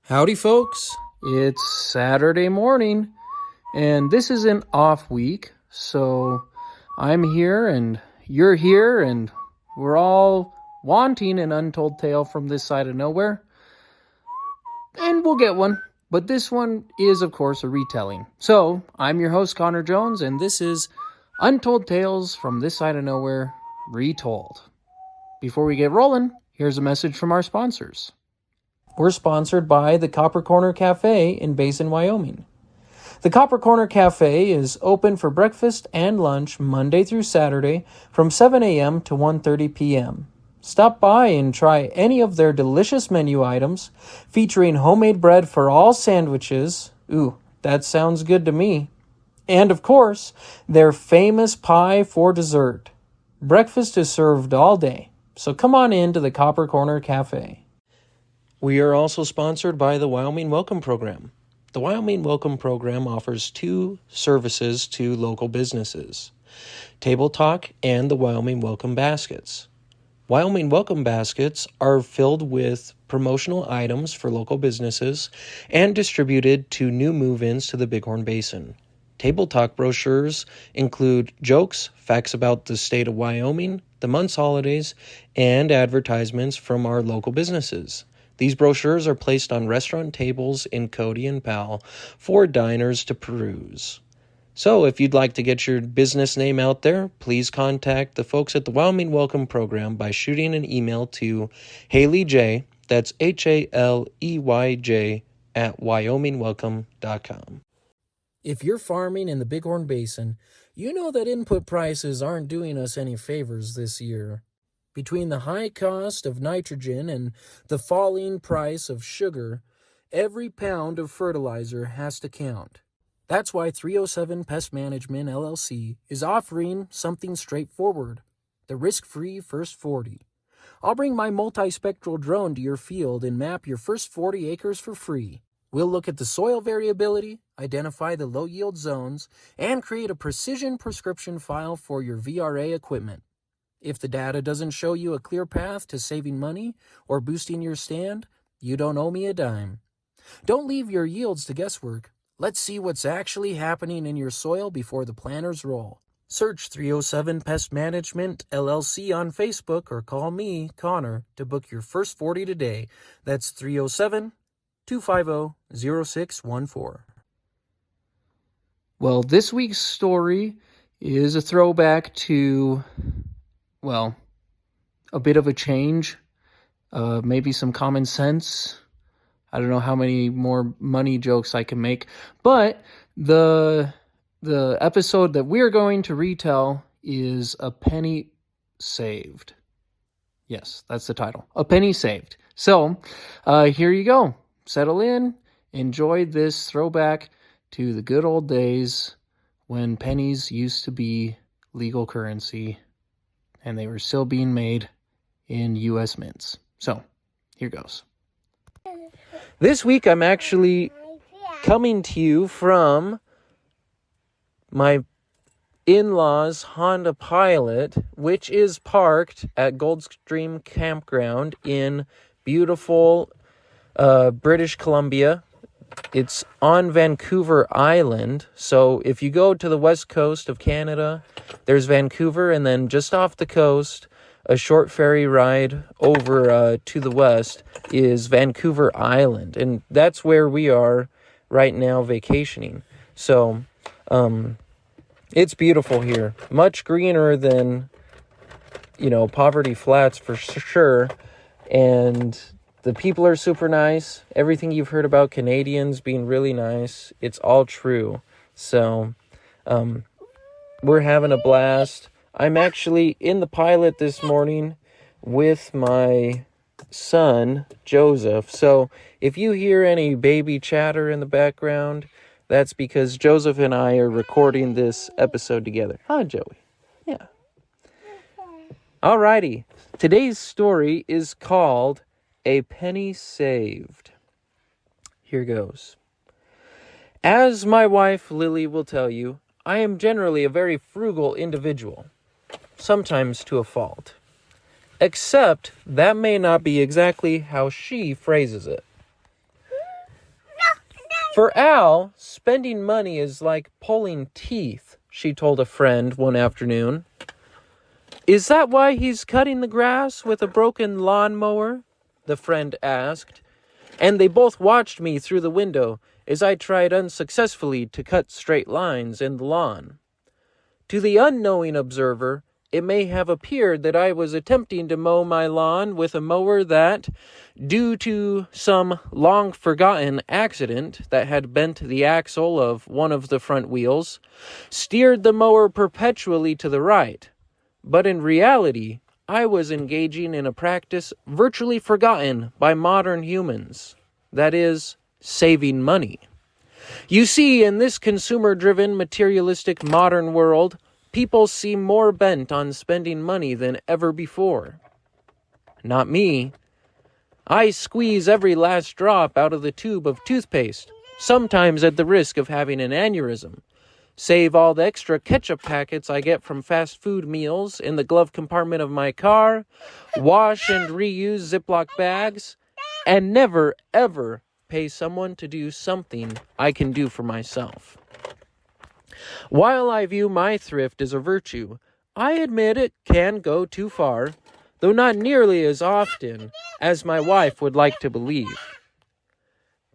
Howdy, folks. It's Saturday morning, and this is an off week, so I'm here and you're here, and we're all wanting an untold tale from this side of nowhere, and we'll get one. But this one is, of course, a retelling. So, I'm your host, Connor Jones, and this is Untold Tales from This Side of Nowhere, Retold. Before we get rolling, here's a message from our sponsors. We're sponsored by the Copper Corner Cafe in Basin, Wyoming. The Copper Corner Cafe is open for breakfast and lunch Monday through Saturday from 7 a.m. to 1:30 p.m. Stop by and try any of their delicious menu items featuring homemade bread for all sandwiches. Ooh, that sounds good to me. And of course, their famous pie for dessert. Breakfast is served all day, so come on in to the Copper Corner Cafe. We are also sponsored by the Wyoming Welcome Program. The Wyoming Welcome Program offers two services to local businesses: Table Talk and the Wyoming Welcome Baskets. Wyoming Welcome Baskets are filled with promotional items for local businesses and distributed to new move-ins to the Bighorn Basin. Table Talk brochures include jokes, facts about the state of Wyoming, the month's holidays, and advertisements from our local businesses. These brochures are placed on restaurant tables in Cody and Powell for diners to peruse. So if you'd like to get your business name out there, please contact the folks at the Wyoming Welcome Program by shooting an email to Haley J, that's HALEYJ, at wyomingwelcome.com. If you're farming in the Bighorn Basin, you know that input prices aren't doing us any favors this year. Between the high cost of nitrogen and the falling price of sugar, every pound of fertilizer has to count. That's why 307 Pest Management, LLC, is offering something straightforward: the risk-free First 40. I'll bring my multispectral drone to your field and map your first 40 acres for free. We'll look at the soil variability, identify the low-yield zones, and create a precision prescription file for your VRA equipment. If the data doesn't show you a clear path to saving money or boosting your stand, you don't owe me a dime. Don't leave your yields to guesswork. Let's see what's actually happening in your soil before the planners roll. Search 307 Pest Management, LLC on Facebook or call me, Connor, to book your first 40 today. That's 307-250-0614. Well, this week's story is a throwback to, well, a bit of a change, maybe some common sense. I don't know how many more money jokes I can make, but the episode that we're going to retell is A Penny Saved. Yes, that's the title. A Penny Saved. So, here you go. Settle in. Enjoy this throwback to the good old days when pennies used to be legal currency and they were still being made in U.S. mints. So, here goes. This week I'm actually coming to you from my in-laws' Honda Pilot, which is parked at Goldstream Campground in beautiful British Columbia. It's on Vancouver Island, so if you go to the west coast of Canada, there's Vancouver, and then just off the coast, a short ferry ride over to the west is Vancouver Island, and that's where we are right now vacationing. So, it's beautiful here. Much greener than, Poverty Flats for sure, and the people are super nice. Everything you've heard about Canadians being really nice, it's all true. So, we're having a blast. I'm actually in the Pilot this morning with my son, Joseph. So, if you hear any baby chatter in the background, that's because Joseph and I are recording this episode together. Huh, Joey? Yeah. Alrighty. Today's story is called A Penny Saved. Here goes. As my wife Lily will tell you, I am generally a very frugal individual, sometimes to a fault. Except that may not be exactly how she phrases it. For Al, spending money is like pulling teeth, she told a friend one afternoon. Is that why he's cutting the grass with a broken lawnmower? The friend asked, and they both watched me through the window as I tried unsuccessfully to cut straight lines in the lawn. To the unknowing observer, it may have appeared that I was attempting to mow my lawn with a mower that, due to some long-forgotten accident that had bent the axle of one of the front wheels, steered the mower perpetually to the right. But in reality, I was engaging in a practice virtually forgotten by modern humans. That is, saving money. You see, in this consumer-driven, materialistic modern world, people seem more bent on spending money than ever before. Not me. I squeeze every last drop out of the tube of toothpaste, sometimes at the risk of having an aneurysm. Save all the extra ketchup packets I get from fast food meals in the glove compartment of my car, wash and reuse Ziploc bags, and never, ever pay someone to do something I can do for myself. While I view my thrift as a virtue, I admit it can go too far, though not nearly as often as my wife would like to believe.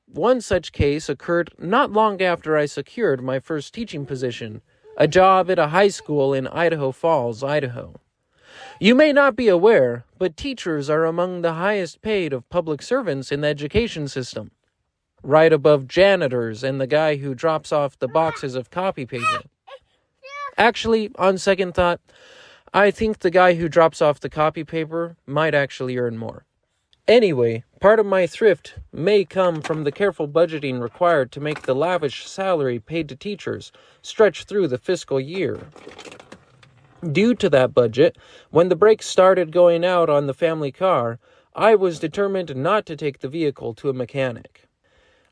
One such case occurred not long after I secured my first teaching position, a job at a high school in Idaho Falls, Idaho. You may not be aware, but teachers are among the highest paid of public servants in the education system, right above janitors and the guy who drops off the boxes of copy paper. Actually, on second thought, I think the guy who drops off the copy paper might actually earn more. Anyway, part of my thrift may come from the careful budgeting required to make the lavish salary paid to teachers stretch through the fiscal year. Due to that budget, when the brakes started going out on the family car, I was determined not to take the vehicle to a mechanic.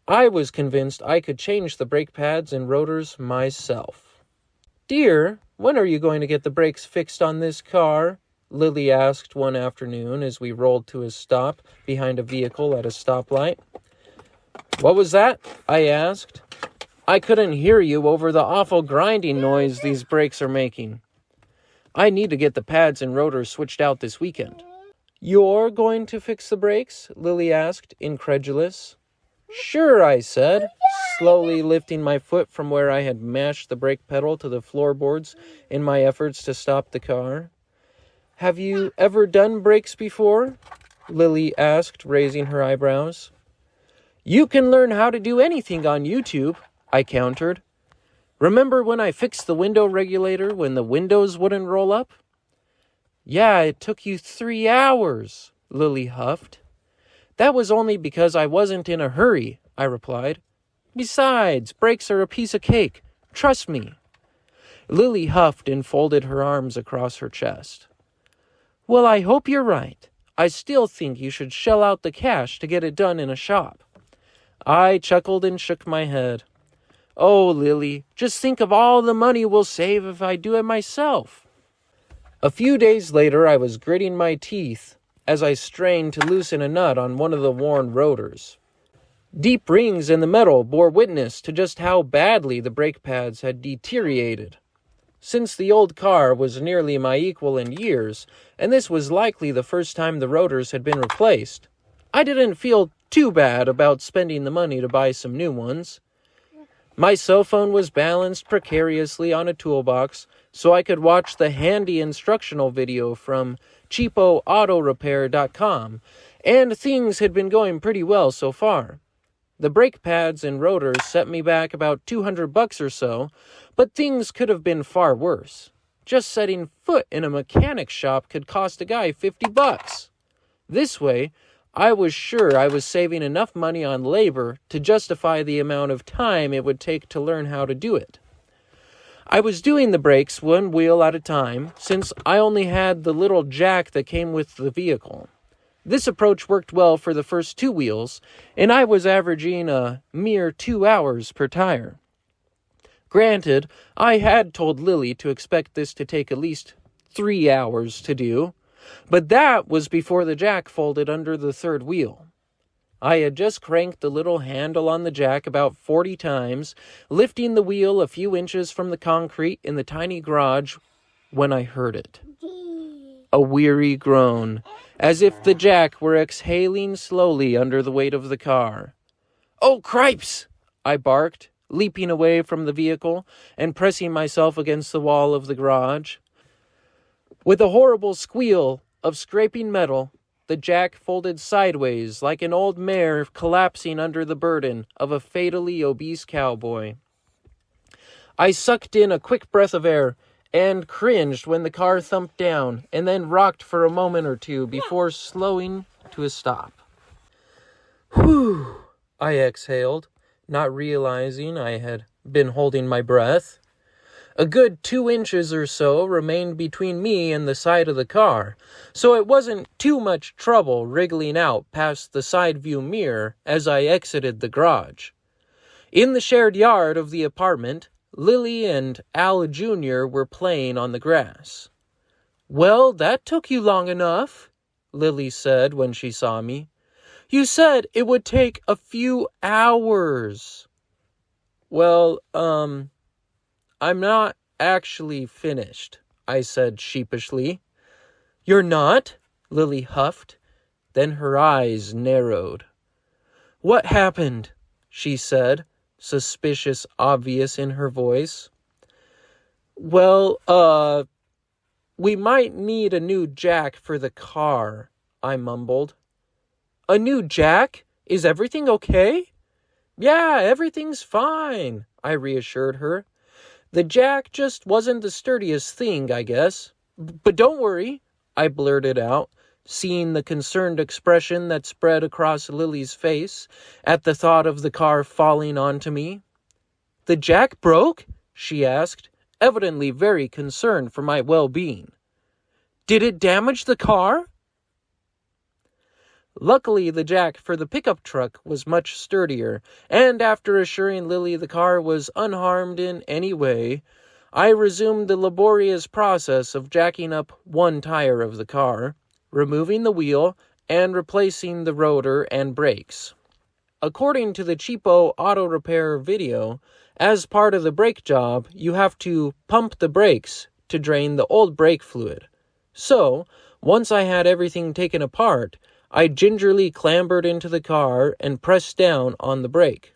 I was convinced I could change the brake pads and rotors myself. "Dear, when are you going to get the brakes fixed on this car?" Lily asked one afternoon as we rolled to a stop behind a vehicle at a stoplight. "What was that?" I asked. "I couldn't hear you over the awful grinding noise these brakes are making." "I need to get the pads and rotors switched out this weekend." "You're going to fix the brakes?" Lily asked, incredulous. "Sure," I said, slowly lifting my foot from where I had mashed the brake pedal to the floorboards in my efforts to stop the car. "Have you ever done brakes before?" Lily asked, raising her eyebrows. "You can learn how to do anything on YouTube," I countered. "Remember when I fixed the window regulator when the windows wouldn't roll up?" "Yeah, it took you 3 hours," Lily huffed. "That was only because I wasn't in a hurry," I replied. "Besides, brakes are a piece of cake. Trust me." Lily huffed and folded her arms across her chest. "Well, I hope you're right. I still think you should shell out the cash to get it done in a shop." I chuckled and shook my head. "Oh, Lily, just think of all the money we'll save if I do it myself." A few days later, I was gritting my teeth as I strained to loosen a nut on one of the worn rotors. Deep rings in the metal bore witness to just how badly the brake pads had deteriorated. Since the old car was nearly my equal in years, and this was likely the first time the rotors had been replaced, I didn't feel too bad about spending the money to buy some new ones. My cell phone was balanced precariously on a toolbox so I could watch the handy instructional video from cheapoautorepair.com, and things had been going pretty well so far. The brake pads and rotors set me back about $200 or so, but things could have been far worse. Just setting foot in a mechanic shop could cost a guy $50. This way, I was sure I was saving enough money on labor to justify the amount of time it would take to learn how to do it. I was doing the brakes one wheel at a time, since I only had the little jack that came with the vehicle. This approach worked well for the first 2 wheels, and I was averaging a mere 2 hours per tire. Granted, I had told Lily to expect this to take at least 3 hours to do, but that was before the jack folded under the 3rd wheel. I had just cranked the little handle on the jack about 40 times, lifting the wheel a few inches from the concrete in the tiny garage, when I heard it. A weary groan, as if the jack were exhaling slowly under the weight of the car. "Oh, cripes!" I barked, leaping away from the vehicle and pressing myself against the wall of the garage. With a horrible squeal of scraping metal, the jack folded sideways like an old mare collapsing under the burden of a fatally obese cowboy. I sucked in a quick breath of air and cringed when the car thumped down and then rocked for a moment or two before slowing to a stop. "Whew," I exhaled, not realizing I had been holding my breath. A good 2 inches or so remained between me and the side of the car, so it wasn't too much trouble wriggling out past the side view mirror as I exited the garage. In the shared yard of the apartment, Lily and Al Jr. were playing on the grass. "Well, that took you long enough," Lily said when she saw me. "You said it would take a few hours." "Well, I'm not actually finished," I said sheepishly. "You're not?" Lily huffed. Then her eyes narrowed. "What happened?" she said, suspicious obvious in her voice. "Well, we might need a new jack for the car," I mumbled. "A new jack? Is everything okay?" "Yeah, everything's fine," I reassured her. "The jack just wasn't the sturdiest thing, I guess. But don't worry," I blurted out, seeing the concerned expression that spread across Lily's face at the thought of the car falling onto me. "The jack broke?" she asked, evidently very concerned for my well-being. "Did it damage the car?" Luckily, the jack for the pickup truck was much sturdier, and after assuring Lily the car was unharmed in any way, I resumed the laborious process of jacking up one tire of the car, removing the wheel, and replacing the rotor and brakes. According to the cheapo auto repair video, as part of the brake job, you have to pump the brakes to drain the old brake fluid. So, once I had everything taken apart, I gingerly clambered into the car and pressed down on the brake.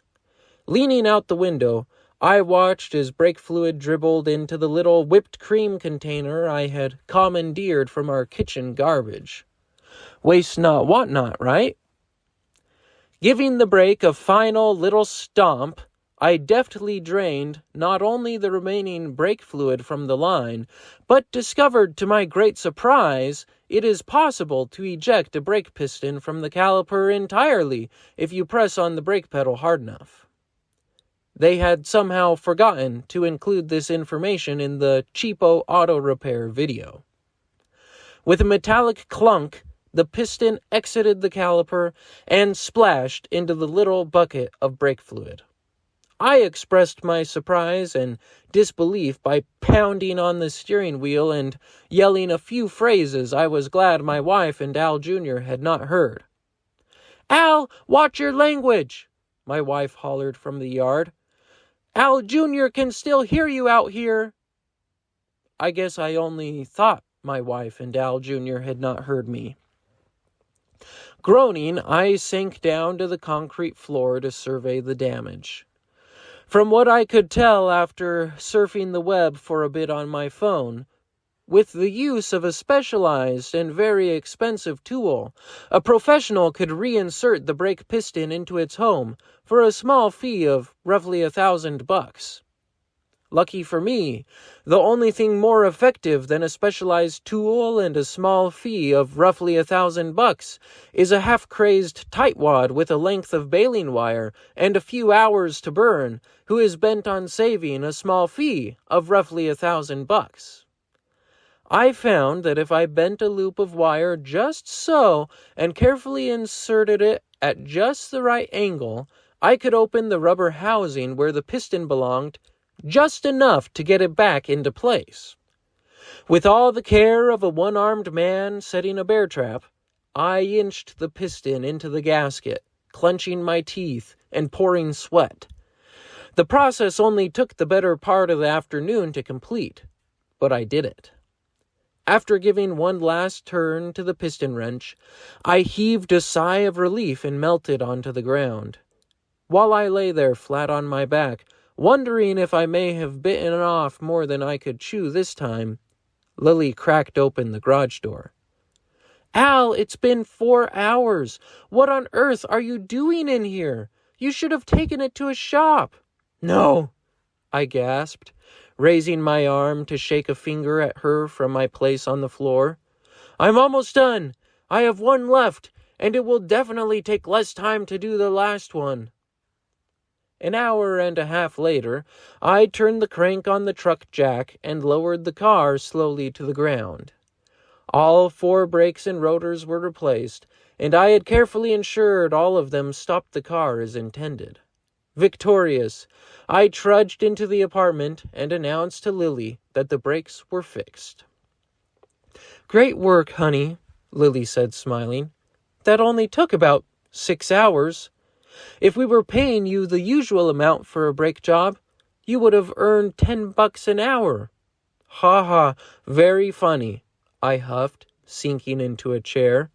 Leaning out the window, I watched as brake fluid dribbled into the little whipped cream container I had commandeered from our kitchen garbage. Waste not, want not, right? Giving the brake a final little stomp, I deftly drained not only the remaining brake fluid from the line, but discovered to my great surprise it is possible to eject a brake piston from the caliper entirely if you press on the brake pedal hard enough. They had somehow forgotten to include this information in the cheapo auto repair video. With a metallic clunk, the piston exited the caliper and splashed into the little bucket of brake fluid. I expressed my surprise and disbelief by pounding on the steering wheel and yelling a few phrases I was glad my wife and Al Jr. had not heard. "Al, watch your language!" my wife hollered from the yard. "Al Jr. can still hear you out here." I guess I only thought my wife and Al Jr. had not heard me. Groaning, I sank down to the concrete floor to survey the damage. From what I could tell after surfing the web for a bit on my phone, with the use of a specialized and very expensive tool, a professional could reinsert the brake piston into its home for a small fee of roughly $1,000. Lucky for me, the only thing more effective than a specialized tool and a small fee of roughly $1,000 is a half-crazed tightwad with a length of baling wire and a few hours to burn, who is bent on saving a small fee of roughly $1,000. I found that if I bent a loop of wire just so and carefully inserted it at just the right angle, I could open the rubber housing where the piston belonged just enough to get it back into place. With all the care of a one-armed man setting a bear trap, I inched the piston into the gasket, clenching my teeth and pouring sweat. The process only took the better part of the afternoon to complete, but I did it. After giving one last turn to the piston wrench, I heaved a sigh of relief and melted onto the ground. While I lay there flat on my back, wondering if I may have bitten off more than I could chew this time, Lily cracked open the garage door. "Al, it's been 4 hours. What on earth are you doing in here? You should have taken it to a shop." "No," I gasped, raising my arm to shake a finger at her from my place on the floor. "I'm almost done. I have one left, and it will definitely take less time to do the last one." An hour and a half later, I turned the crank on the truck jack and lowered the car slowly to the ground. All 4 brakes and rotors were replaced, and I had carefully ensured all of them stopped the car as intended. Victorious, I trudged into the apartment and announced to Lily that the brakes were fixed. "Great work, honey," Lily said, smiling. "That only took about 6 hours. If we were paying you the usual amount for a brake job, you would have earned $10 an hour." "Ha ha, very funny," I huffed, sinking into a chair.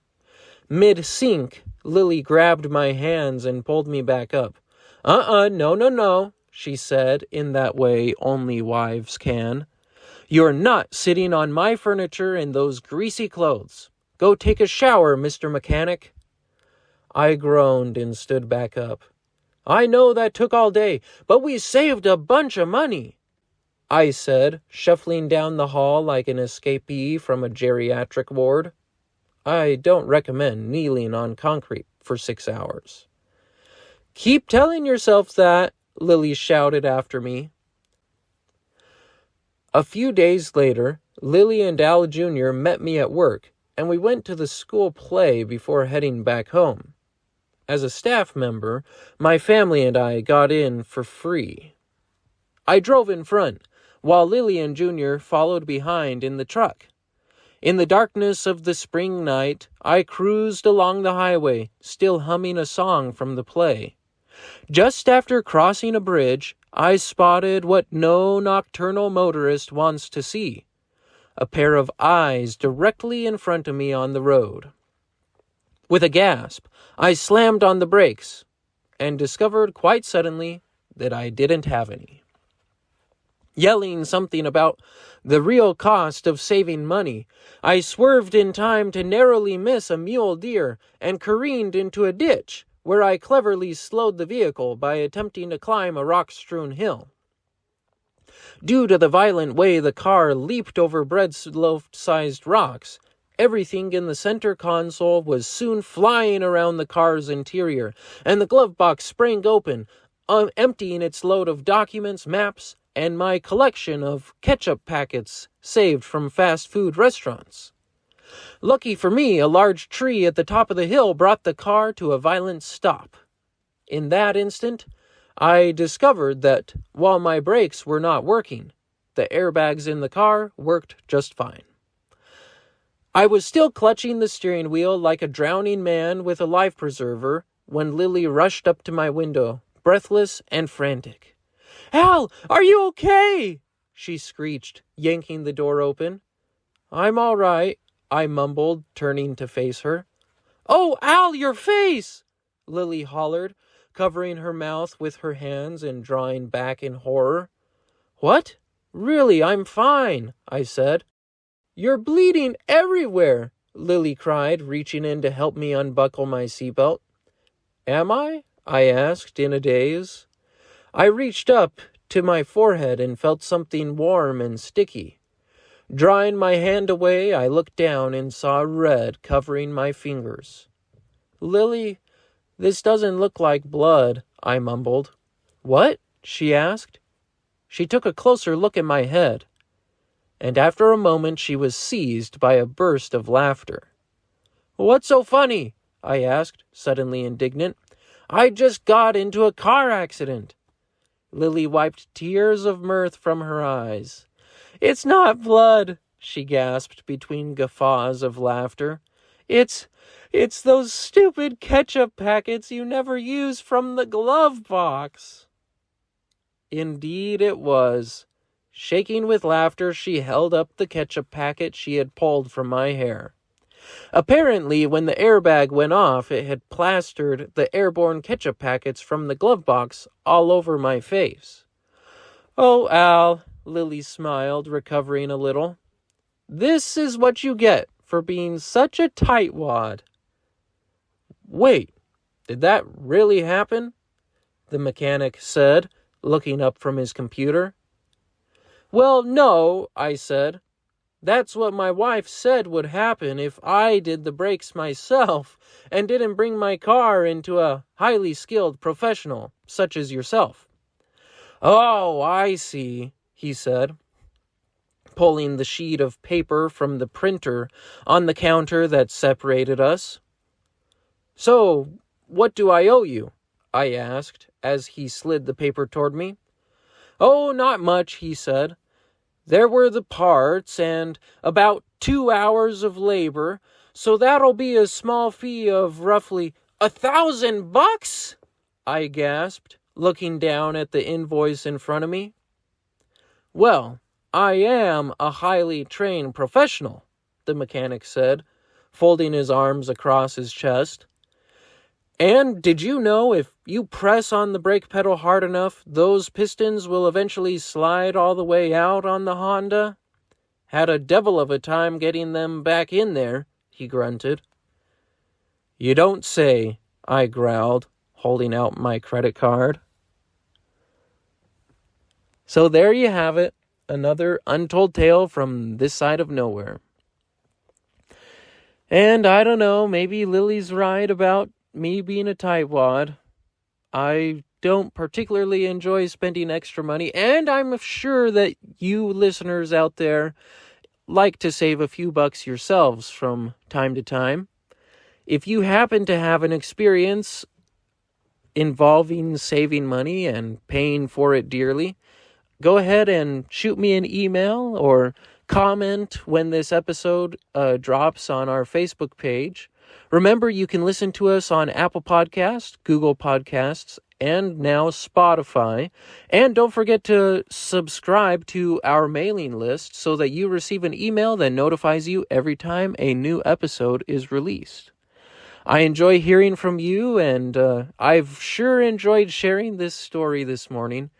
Mid-sink, Lily grabbed my hands and pulled me back up. No, she said in that way only wives can. "You're not sitting on my furniture in those greasy clothes. Go take a shower, Mr. Mechanic." I groaned and stood back up. "I know that took all day, but we saved a bunch of money," I said, shuffling down the hall like an escapee from a geriatric ward. I don't recommend kneeling on concrete for 6 hours. "Keep telling yourself that," Lily shouted after me. A few days later, Lily and Al Jr. met me at work, and we went to the school play before heading back home. As a staff member, my family and I got in for free. I drove in front, while Lily and Junior followed behind in the truck. In the darkness of the spring night, I cruised along the highway, still humming a song from the play. Just after crossing a bridge, I spotted what no nocturnal motorist wants to see: a pair of eyes directly in front of me on the road. With a gasp, I slammed on the brakes and discovered quite suddenly that I didn't have any. Yelling something about the real cost of saving money, I swerved in time to narrowly miss a mule deer and careened into a ditch, where I cleverly slowed the vehicle by attempting to climb a rock-strewn hill. Due to the violent way the car leaped over bread-loaf-sized rocks, everything in the center console was soon flying around the car's interior, and the glove box sprang open, emptying its load of documents, maps, and my collection of ketchup packets saved from fast food restaurants. Lucky for me, a large tree at the top of the hill brought the car to a violent stop. In that instant, I discovered that, while my brakes were not working, the airbags in the car worked just fine. I was still clutching the steering wheel like a drowning man with a life preserver when Lily rushed up to my window, breathless and frantic. "Al, are you okay?" she screeched, yanking the door open. "I'm all right," I mumbled, turning to face her. "Oh, Al, your face!" Lily hollered, covering her mouth with her hands and drawing back in horror. "What? Really, I'm fine," I said. "You're bleeding everywhere," Lily cried, reaching in to help me unbuckle my seatbelt. "Am I?" I asked in a daze. I reached up to my forehead and felt something warm and sticky. Drawing my hand away, I looked down and saw red covering my fingers. "Lily, this doesn't look like blood," I mumbled. "What?" she asked. She took a closer look at my head, and after a moment she was seized by a burst of laughter. "What's so funny?" I asked, suddenly indignant. "I just got into a car accident." Lily wiped tears of mirth from her eyes. "It's not blood," she gasped between guffaws of laughter. It's those stupid ketchup packets you never use from the glove box. Indeed it was. Shaking with laughter, she held up the ketchup packet she had pulled from my hair. Apparently, when the airbag went off, it had plastered the airborne ketchup packets from the glove box all over my face. "Oh, Al," Lily smiled, recovering a little. "This is what you get for being such a tightwad." "Wait, did that really happen?" the mechanic said, looking up from his computer. "Well, no," I said. "That's what my wife said would happen if I did the brakes myself and didn't bring my car into a highly skilled professional such as yourself." "Oh, I see," he said, pulling the sheet of paper from the printer on the counter that separated us. "So, what do I owe you?" I asked as he slid the paper toward me. "Oh, not much," he said. "There were the parts and about 2 hours of labor, so that'll be a small fee of roughly $1,000? I gasped, looking down at the invoice in front of me. "Well, I am a highly trained professional," the mechanic said, folding his arms across his chest. "And did you know if you press on the brake pedal hard enough, those pistons will eventually slide all the way out on the Honda? Had a devil of a time getting them back in there," he grunted. "You don't say," I growled, holding out my credit card. So there you have it, another untold tale from this side of nowhere. And I don't know, maybe Lily's right about me being a tightwad. I don't particularly enjoy spending extra money, and I'm sure that you listeners out there like to save a few bucks yourselves from time to time. If you happen to have an experience involving saving money and paying for it dearly, go ahead and shoot me an email or comment when this episode drops on our Facebook page. Remember, you can listen to us on Apple Podcasts, Google Podcasts, and now Spotify. And don't forget to subscribe to our mailing list so that you receive an email that notifies you every time a new episode is released. I enjoy hearing from you, and I've sure enjoyed sharing this story this morning.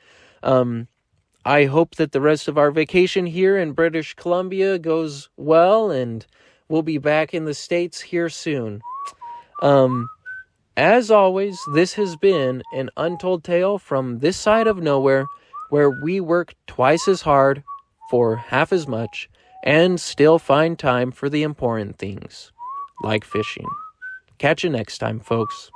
I hope that the rest of our vacation here in British Columbia goes well, and we'll be back in the States here soon. As always, this has been an untold tale from this side of nowhere, where we work twice as hard for half as much and still find time for the important things, like fishing. Catch you next time, folks.